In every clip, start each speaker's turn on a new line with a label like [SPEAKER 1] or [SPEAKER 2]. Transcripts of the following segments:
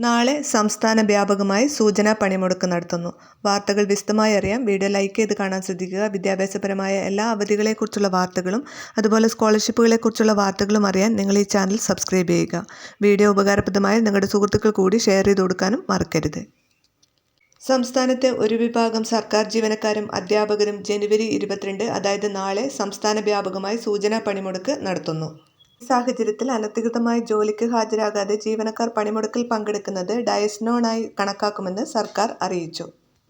[SPEAKER 1] നാളെ സംസ്ഥാന വ്യാപകമായി സൂചനാ പണിമുടക്ക് നടത്തുന്നു. വാർത്തകൾ വിശദമായി അറിയാൻ വീഡിയോ ലൈക്ക് ചെയ്ത് കാണാൻ ശ്രദ്ധിക്കുക. വിദ്യാഭ്യാസപരമായ എല്ലാ അവധികളെക്കുറിച്ചുള്ള വാർത്തകളും അതുപോലെ സ്കോളർഷിപ്പുകളെക്കുറിച്ചുള്ള വാർത്തകളും അറിയാൻ നിങ്ങൾ ഈ ചാനൽ സബ്സ്ക്രൈബ് ചെയ്യുക. വീഡിയോ ഉപകാരപ്രദമായി നിങ്ങളുടെ സുഹൃത്തുക്കൾ കൂടി ഷെയർ ചെയ്ത് കൊടുക്കാനും മറക്കരുത്. സംസ്ഥാനത്തെ ഒരു വിഭാഗം സർക്കാർ ജീവനക്കാരും അധ്യാപകരും ജനുവരി 22 അതായത് നാളെ സംസ്ഥാന വ്യാപകമായി സൂചനാ പണിമുടക്ക് നടത്തുന്നു. ഈ സാഹചര്യത്തിൽ അനധികൃതമായി ജോലിക്ക് ഹാജരാകാതെ ജീവനക്കാർ പണിമുടക്കിൽ പങ്കെടുക്കുന്നത് ഡയസ്നോണായി കണക്കാക്കുമെന്ന് സർക്കാർ അറിയിച്ചു.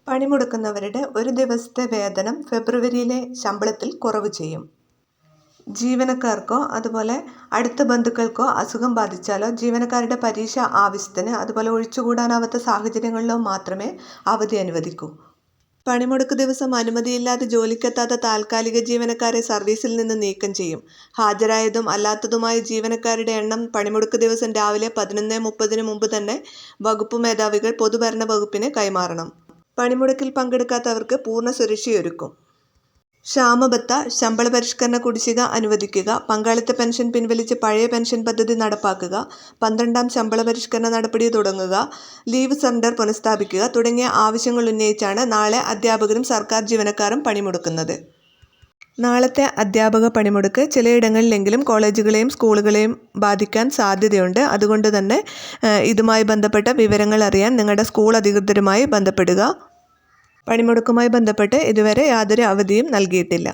[SPEAKER 1] പണിമുടക്കുന്നവരുടെ ഒരു ദിവസത്തെ വേതനം ഫെബ്രുവരിയിലെ ശമ്പളത്തിൽ കുറവ് ചെയ്യും. ജീവനക്കാർക്കോ അതുപോലെ അടുത്ത ബന്ധുക്കൾക്കോ അസുഖം ബാധിച്ചാലോ ജീവനക്കാരുടെ പരീക്ഷ ആവശ്യത്തിന് അതുപോലെ ഒഴിച്ചുകൂടാനാവാത്ത സാഹചര്യങ്ങളിലോ മാത്രമേ അവധി അനുവദിക്കൂ. പണിമുടക്ക് ദിവസം അനുമതിയില്ലാതെ ജോലിക്കെത്താത്ത താൽക്കാലിക ജീവനക്കാരെ സർവീസിൽ നിന്ന് നീക്കം ചെയ്യും. ഹാജരായതും അല്ലാത്തതുമായ ജീവനക്കാരുടെ എണ്ണം പണിമുടക്ക് ദിവസം രാവിലെ 11:30 മുമ്പ് തന്നെ വകുപ്പ് മേധാവികൾ പൊതുഭരണ വകുപ്പിന് കൈമാറണം. പണിമുടക്കിൽ പങ്കെടുക്കാത്തവർക്ക് പൂർണ്ണ സുരക്ഷയൊരുക്കും. ക്ഷാമബത്ത, ശമ്പള പരിഷ്കരണ കുടിശ്ശിക അനുവദിക്കുക, പങ്കാളിത്ത പെൻഷൻ പിൻവലിച്ച് പഴയ പെൻഷൻ പദ്ധതി നടപ്പാക്കുക, 12ാം ശമ്പള പരിഷ്കരണ നടപടി തുടങ്ങുക, ലീവ് സറണ്ടർ പുനഃസ്ഥാപിക്കുക തുടങ്ങിയ ആവശ്യങ്ങൾ ഉന്നയിച്ചാണ് നാളെ അധ്യാപകരും സർക്കാർ ജീവനക്കാരും പണിമുടക്കുന്നത്. നാളത്തെ അധ്യാപക പണിമുടക്ക് ചിലയിടങ്ങളിലെങ്കിലും കോളേജുകളെയും സ്കൂളുകളെയും ബാധിക്കാൻ സാധ്യതയുണ്ട്. അതുകൊണ്ട് തന്നെ ഇതുമായി ബന്ധപ്പെട്ട വിവരങ്ങൾ അറിയാൻ നിങ്ങളുടെ സ്കൂൾ അധികൃതരുമായി ബന്ധപ്പെടുക. പണിമുടക്കുമായി ബന്ധപ്പെട്ട് ഇതുവരെ യാതൊരു അവധിയും നൽകിയിട്ടില്ല.